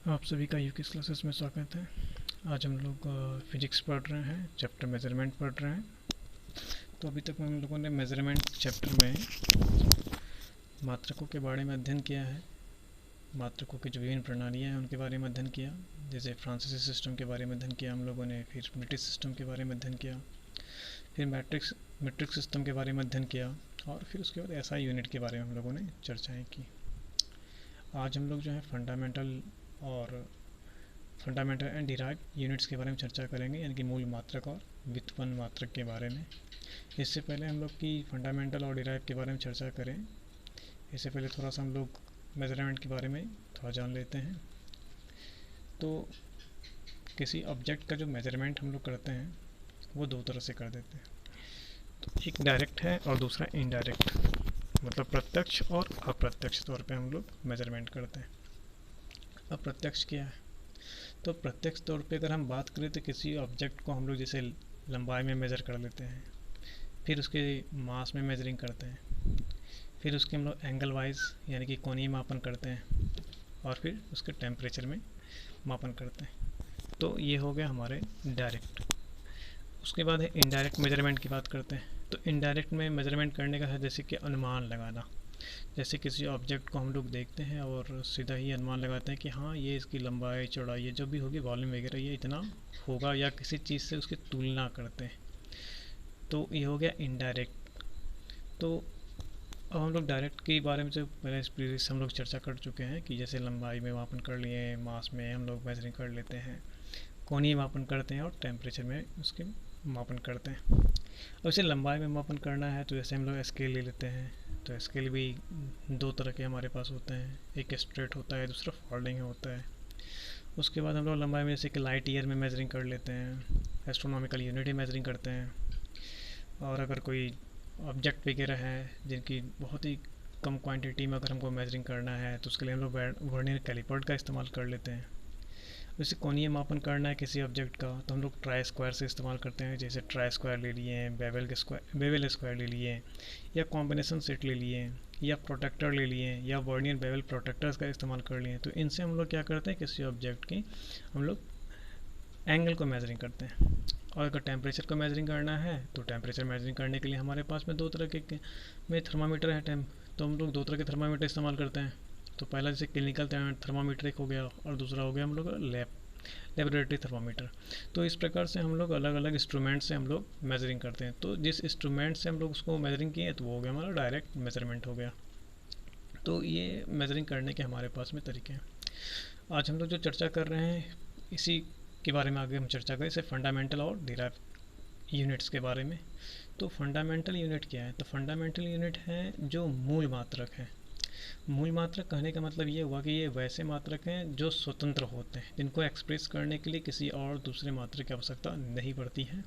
आप सभी का यूके क्लासेस में स्वागत है। आज हम लोग फिजिक्स पढ़ रहे हैं, चैप्टर मेजरमेंट पढ़ रहे हैं। तो अभी तक हम लोगों ने मेजरमेंट चैप्टर में मात्रकों के बारे में अध्ययन किया है। मात्रकों की जो विभिन्न प्रणालियाँ हैं उनके बारे में अध्ययन किया, जैसे फ्रांसीसी सिस्टम के बारे में अध्ययन किया हम लोगों ने, फिर ब्रिटिश सिस्टम के बारे में अध्ययन किया, फिर मैट्रिक सिस्टम के बारे में अध्ययन किया, और फिर उसके बाद एसआई यूनिट के बारे में हम लोगों ने चर्चाएँ की। आज हम लोग जो है फंडामेंटल एंड डिराइव यूनिट्स के बारे में चर्चा करेंगे, यानी कि मूल मात्रक और व्युत्पन्न मात्रक के बारे में। इससे पहले हम लोग की फंडामेंटल और डिराइव के बारे में चर्चा करें, इससे पहले थोड़ा सा हम लोग मेजरमेंट के बारे में थोड़ा जान लेते हैं। तो किसी ऑब्जेक्ट का जो मेजरमेंट हम लोग करते हैं वो दो तरह से कर देते हैं। तो एक डायरेक्ट है और दूसरा इनडायरेक्ट, मतलब प्रत्यक्ष और अप्रत्यक्ष तौर पे हम लोग मेजरमेंट करते हैं। अप्रत्यक्ष क्या है? तो प्रत्यक्ष तौर पे अगर हम बात करें तो किसी ऑब्जेक्ट को हम लोग जैसे लंबाई में मेज़र कर लेते हैं, फिर उसके मास में मेजरिंग करते हैं, फिर उसके हम लोग एंगल वाइज यानी कि कोणीय मापन करते हैं, और फिर उसके टेम्परेचर में मापन करते हैं। तो ये हो गया हमारे डायरेक्ट। उसके बाद है इनडायरेक्ट मेजरमेंट की बात करते हैं। तो इनडायरेक्ट में मेजरमेंट करने का है जैसे कि अनुमान लगाना। जैसे किसी ऑब्जेक्ट को हम लोग देखते हैं और सीधा ही अनुमान लगाते हैं कि हाँ ये इसकी लंबाई चौड़ाई ये जो भी होगी वॉल्यूम वगैरह ये इतना होगा, या किसी चीज़ से उसकी तुलना करते हैं। तो ये हो गया इनडायरेक्ट। तो अब हम लोग डायरेक्ट के बारे में जो पहले प्रीवियस हम लोग चर्चा कर चुके हैं कि जैसे लंबाई में मापन कर लिए, मास में हम लोग मेजरिंग कर लेते हैं, कोणीय मापन करते हैं और टेम्परेचर में उसके मापन करते हैं। अब इसे लंबाई में मापन करना है तो जैसे हम लोग स्केल ले लेते हैं। तो स्केल भी दो तरह के हमारे पास होते हैं, एक स्ट्रेट होता है, दूसरा फोल्डिंग होता है। उसके बाद हम लोग लंबाई में जैसे कि लाइट ईयर में मेजरिंग कर लेते हैं, एस्ट्रोनॉमिकल यूनिट ही मेजरिंग करते हैं। और अगर कोई ऑब्जेक्ट वगैरह है जिनकी बहुत ही कम क्वांटिटी में अगर हमको मेजरिंग करना है तो उसके लिए हम लोग वर्नियर कैलिपर का इस्तेमाल कर लेते हैं। वैसे कोणीय मापन करना है किसी ऑब्जेक्ट का तो हम लोग ट्राई स्क्वायर से इस्तेमाल करते हैं, जैसे ट्राई स्क्वायर ले लिए, बेवल स्क्वायर ले लिए, या कॉम्बिनेशन सेट ले लिए, या प्रोटेक्टर ले लिए, या वर्नियर बेवल प्रोटेक्टर्स का इस्तेमाल कर लिए। तो इनसे हम लोग क्या करते हैं, किसी ऑब्जेक्ट की हम लोग एंगल को मेजरिंग करते हैं। और अगर टेम्परेचर को मेजरिंग करना है तो टेम्परेचर मेजरिंग करने के लिए हमारे पास में दो तरह के में थर्मामीटर है। तो हम लोग दो तरह के थर्मामीटर इस्तेमाल करते हैं। तो पहला जैसे क्लिनिकल थर्मामीटर एक हो गया, और दूसरा हो गया हम लोग लेबोरेटरी थर्मामीटर। तो इस प्रकार से हम लोग अलग अलग इंस्ट्रूमेंट से हम लोग मेजरिंग करते हैं। तो जिस इंस्ट्रूमेंट से हम लोग उसको मेजरिंग किए तो वो हो गया हमारा डायरेक्ट मेजरमेंट हो गया। तो ये मेजरिंग करने के हमारे पास में तरीके हैं। आज हम लोग जो चर्चा कर रहे हैं इसी के बारे में आगे हम चर्चा करें, जैसे फंडामेंटल और डिराइव यूनिट्स के बारे में। तो फंडामेंटल यूनिट क्या है? तो फंडामेंटल यूनिट है जो मूल मात्रक है। मूल मात्रक कहने का मतलब ये हुआ कि ये वैसे मात्रक हैं जो स्वतंत्र होते हैं, जिनको एक्सप्रेस करने के लिए किसी और दूसरे मात्रक की आवश्यकता नहीं पड़ती है।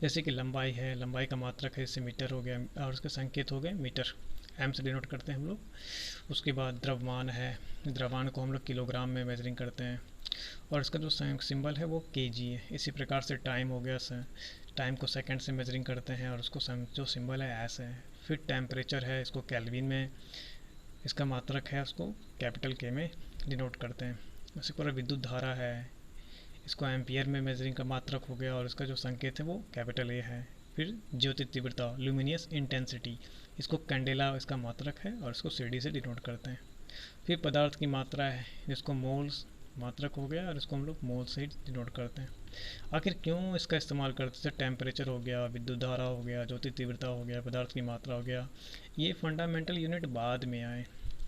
जैसे कि लंबाई है, लंबाई का मात्रक है, जैसे मीटर हो गया, और उसके संकेत हो गए मीटर, एम से डिनोट करते हैं हम लोग। उसके बाद द्रव्यमान है, द्रव्यमान को हम लोग किलोग्राम में मेजरिंग करते हैं, और इसका जो सिंबल है वो केजी है। इसी प्रकार से टाइम हो गया, टाइम को सेकंड से मेजरिंग करते हैं और उसको जो सिंबल है एस है। फिर टेम्परेचर है, इसको केल्विन में इसका मात्रक है, उसको कैपिटल के में डिनोट करते हैं। उसी तरह विद्युत धारा है, इसको एम्पियर में मेजरिंग का मात्रक हो गया और इसका जो संकेत है वो कैपिटल ए है। फिर ज्योति तीव्रता, ल्यूमिनियस इंटेंसिटी, इसको कैंडेला इसका मात्रक है और इसको सीडी से डिनोट करते हैं। फिर पदार्थ की मात्रा है, जिसको मोल्स मात्रक हो गया और इसको हम लोग मोल से डिनोट करते हैं। आखिर क्यों इसका इस्तेमाल करते हैं? टेम्परेचर हो गया, विद्युत धारा हो गया, ज्योति तीव्रता हो गया, पदार्थ की मात्रा हो गया, ये फंडामेंटल यूनिट बाद में आए।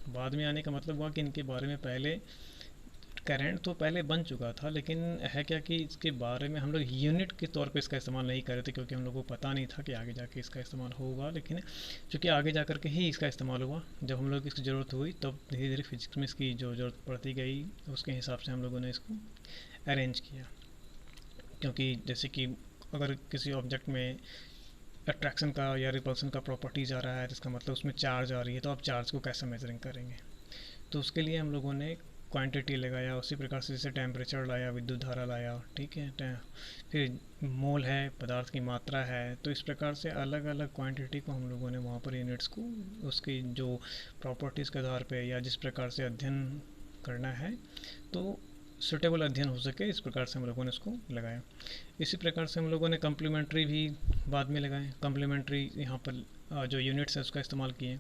बाद में आने का मतलब हुआ कि इनके बारे में पहले करंट तो पहले बन चुका था, लेकिन है क्या कि इसके बारे में हम लोग यूनिट के तौर पे इसका इस्तेमाल नहीं कर रहे थे, क्योंकि हम लोगों को पता नहीं था कि आगे जाके इसका इस्तेमाल होगा। लेकिन चूँकि आगे जा कर के ही इसका इस्तेमाल हुआ, जब हम लोग इसकी ज़रूरत हुई तब धीरे धीरे फिजिक्स में इसकी जो ज़रूरत पड़ती गई उसके हिसाब से हम लोगों ने इसको अरेंज किया। क्योंकि जैसे कि अगर किसी ऑब्जेक्ट में अट्रैक्शन का या रिपल्सन का प्रॉपर्टीज आ रहा है, जिसका मतलब उसमें चार्ज आ रही है, तो आप चार्ज को कैसे मेजरिंग करेंगे? तो उसके लिए हम लोगों ने क्वांटिटी लगाया, उसी प्रकार से जैसे टेम्परेचर लाया, विद्युत धारा लाया, ठीक है, फिर मोल है, पदार्थ की मात्रा है। तो इस प्रकार से अलग अलग क्वांटिटी को हम लोगों ने वहाँ पर यूनिट्स को उसकी जो प्रॉपर्टीज़ के आधार पे या जिस प्रकार से अध्ययन करना है, तो सुटेबल अध्ययन हो सके, इस प्रकार से हम लोगों ने इसको लगाया। इसी प्रकार से हम लोगों ने कम्प्लीमेंट्री भी बाद में लगाए। कम्प्लीमेंट्री यहाँ पर जो यूनिट्स है उसका इस्तेमाल किए।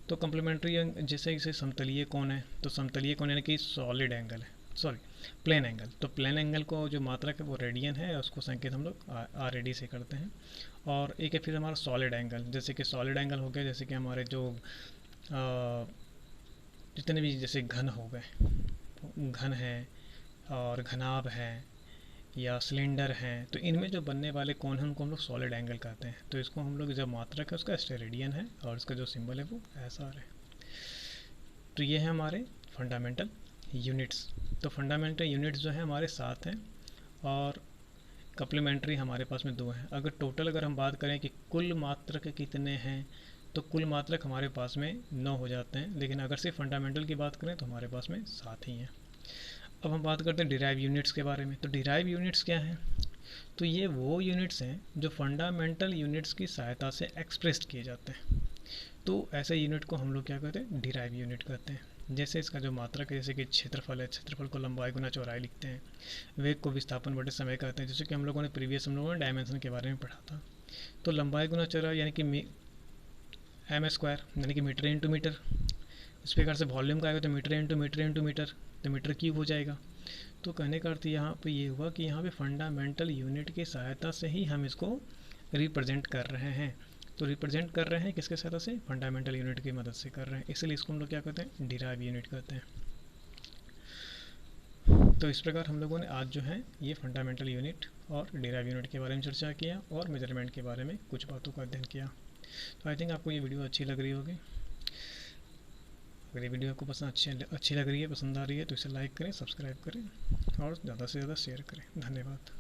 तो कम्प्लीमेंट्री जैसे इसे समतलीय कोण है, तो समतलीय कोण यानी कि सॉलिड एंगल है, सॉरी प्लेन एंगल। तो प्लेन एंगल को जो मात्रक है वो रेडियन है, उसको संकेत हम लोग आर ए डी से करते हैं। और एक है फिर हमारा सॉलिड एंगल, जैसे कि सॉलिड एंगल हो गया, जैसे कि हमारे जो जितने भी जैसे घन हो गए, घन है और घनाभ है या सिलेंडर हैं, तो इनमें जो बनने वाले कोण हैं उनको हम लोग सॉलिड एंगल कहते हैं। तो इसको हम लोग जब मात्रक है उसका स्टेरेडियन है और इसका जो सिंबल है वो ऐसा है। तो ये है हमारे फंडामेंटल यूनिट्स। तो फंडामेंटल यूनिट्स जो है हमारे 7 हैं और कम्प्लीमेंट्री हमारे पास में 2 हैं। अगर टोटल अगर हम बात करें कि कुल मात्रक कितने हैं, तो कुल मात्रक हमारे पास में 9 हो जाते हैं, लेकिन अगर सिर्फ फंडामेंटल की बात करें तो हमारे पास में 7 ही हैं। अब हम बात करते हैं डिराइव यूनिट्स के बारे में। तो डिराइव यूनिट्स क्या हैं? तो ये वो यूनिट्स हैं जो फंडामेंटल यूनिट्स की सहायता से एक्सप्रेस किए जाते हैं। तो ऐसे यूनिट को हम लोग क्या कहते हैं? डिराइव यूनिट कहते हैं। जैसे इसका जो मात्रक है, जैसे कि क्षेत्रफल है, क्षेत्रफल को लंबाई गुना चौड़ाई लिखते हैं। वेग को विस्थापन बटे समय कहते हैं, जैसे कि हम लोगों ने प्रीवियस हम लोगों ने डायमेंशन के बारे में पढ़ा था। तो लंबाई गुना चौड़ाई यानी कि एम स्क्वायर यानी कि मीटर इंटू मीटर। इस प्रकार से वॉल्यूम का आएगा तो metre into metre into metre, तो मीटर क्यूब हो जाएगा। तो कहने का अर्थ यहाँ पे ये हुआ कि यहाँ पे फंडामेंटल यूनिट की सहायता से ही हम इसको रिप्रेजेंट कर रहे हैं। तो रिप्रेजेंट कर रहे हैं किसके सहायता से? फंडामेंटल यूनिट की मदद से कर रहे हैं, इसलिए इसको हम लोग क्या कहते हैं? डिराइव यूनिट कहते हैं। तो इस प्रकार हम लोगों ने आज जो है ये फंडामेंटल यूनिट और डिराइव यूनिट के बारे में चर्चा किया और मेजरमेंट के बारे में कुछ बातों का अध्ययन किया। तो आई थिंक आपको ये वीडियो अच्छी लग रही होगी। अगर ये वीडियो आपको अच्छी लग रही है, पसंद आ रही है, तो इसे लाइक करें, सब्सक्राइब करें और ज़्यादा से ज़्यादा शेयर करें। धन्यवाद।